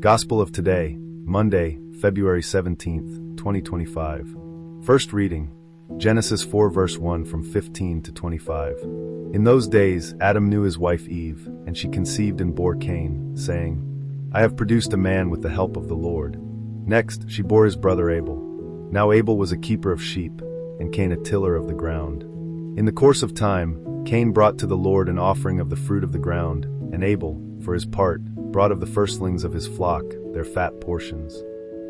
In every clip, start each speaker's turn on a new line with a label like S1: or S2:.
S1: Gospel of today, Monday, February 17th, 2025. First reading, Genesis 4 verse 1 from 15 to 25. In those days Adam knew his wife Eve, and she conceived and bore Cain, saying, I have produced a man with the help of the Lord. Next she bore his brother Abel. Now Abel was a keeper of sheep, and Cain a tiller of the ground. In the course of time, Cain brought to the Lord an offering of the fruit of the ground, and Abel, for his part, brought of the firstlings of his flock, their fat portions.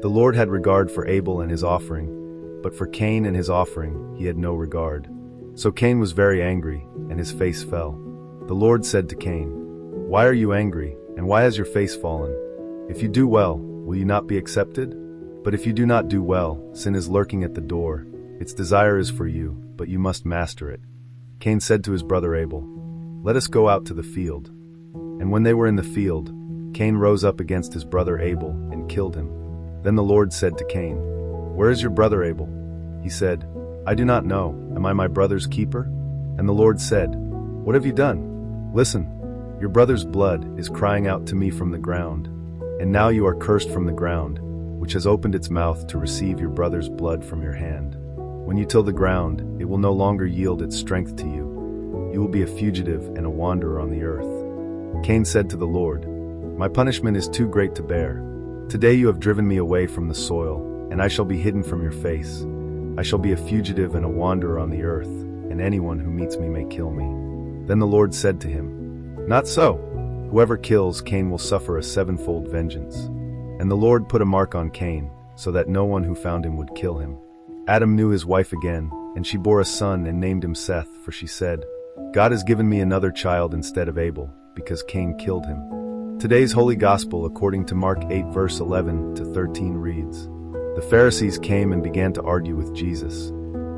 S1: The Lord had regard for Abel and his offering, but for Cain and his offering he had no regard. So Cain was very angry, and his face fell. The Lord said to Cain, Why are you angry, and why has your face fallen? If you do well, will you not be accepted? But if you do not do well, sin is lurking at the door. Its desire is for you, but you must master it. Cain said to his brother Abel, Let us go out to the field. And when they were in the field, Cain rose up against his brother Abel and killed him. Then the Lord said to Cain, Where is your brother Abel? He said, I do not know. Am I my brother's keeper? And the Lord said, What have you done? Listen, your brother's blood is crying out to me from the ground. And now you are cursed from the ground, which has opened its mouth to receive your brother's blood from your hand. When you till the ground, it will no longer yield its strength to you. You will be a fugitive and a wanderer on the earth. Cain said to the Lord, My punishment is too great to bear. Today you have driven me away from the soil, and I shall be hidden from your face. I shall be a fugitive and a wanderer on the earth, and anyone who meets me may kill me. Then the Lord said to him, Not so. Whoever kills Cain will suffer a sevenfold vengeance. And the Lord put a mark on Cain, so that no one who found him would kill him. Adam knew his wife again, and she bore a son and named him Seth, for she said, God has given me another child instead of Abel, because Cain killed him. Today's Holy Gospel according to Mark 8 verse 11 to 13 reads, The Pharisees came and began to argue with Jesus,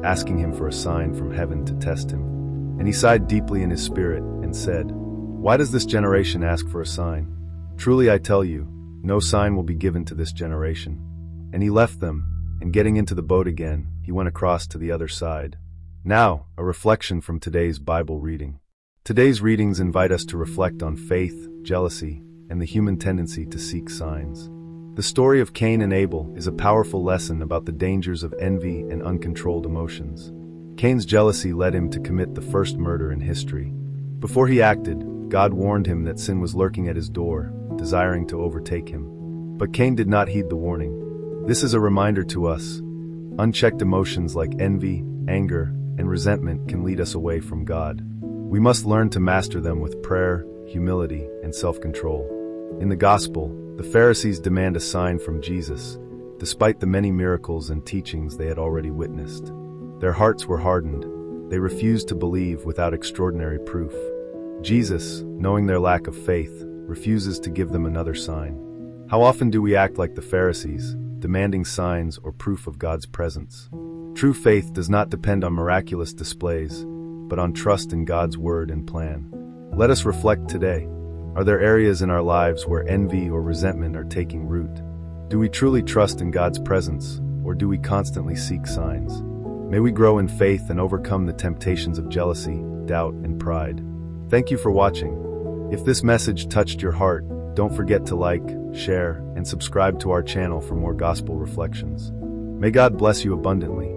S1: asking him for a sign from heaven to test him. And he sighed deeply in his spirit and said, Why does this generation ask for a sign? Truly I tell you, no sign will be given to this generation. And he left them, and getting into the boat again, he went across to the other side. Now, a reflection from today's Bible reading. Today's readings invite us to reflect on faith, jealousy, and the human tendency to seek signs. The story of Cain and Abel is a powerful lesson about the dangers of envy and uncontrolled emotions. Cain's jealousy led him to commit the first murder in history. Before he acted, God warned him that sin was lurking at his door, desiring to overtake him. But Cain did not heed the warning. This is a reminder to us. Unchecked emotions like envy, anger, and resentment can lead us away from God. We must learn to master them with prayer, humility, and self-control. In the Gospel, the Pharisees demand a sign from Jesus, despite the many miracles and teachings they had already witnessed. Their hearts were hardened. They refused to believe without extraordinary proof. Jesus, knowing their lack of faith, refuses to give them another sign. How often do we act like the Pharisees, demanding signs or proof of God's presence? True faith does not depend on miraculous displays, but on trust in God's word and plan. Let us reflect today. Are there areas in our lives where envy or resentment are taking root? Do we truly trust in God's presence, or do we constantly seek signs? May we grow in faith and overcome the temptations of jealousy, doubt, and pride. Thank you for watching. If this message touched your heart, don't forget to like, share, and subscribe to our channel for more gospel reflections. May God bless you abundantly.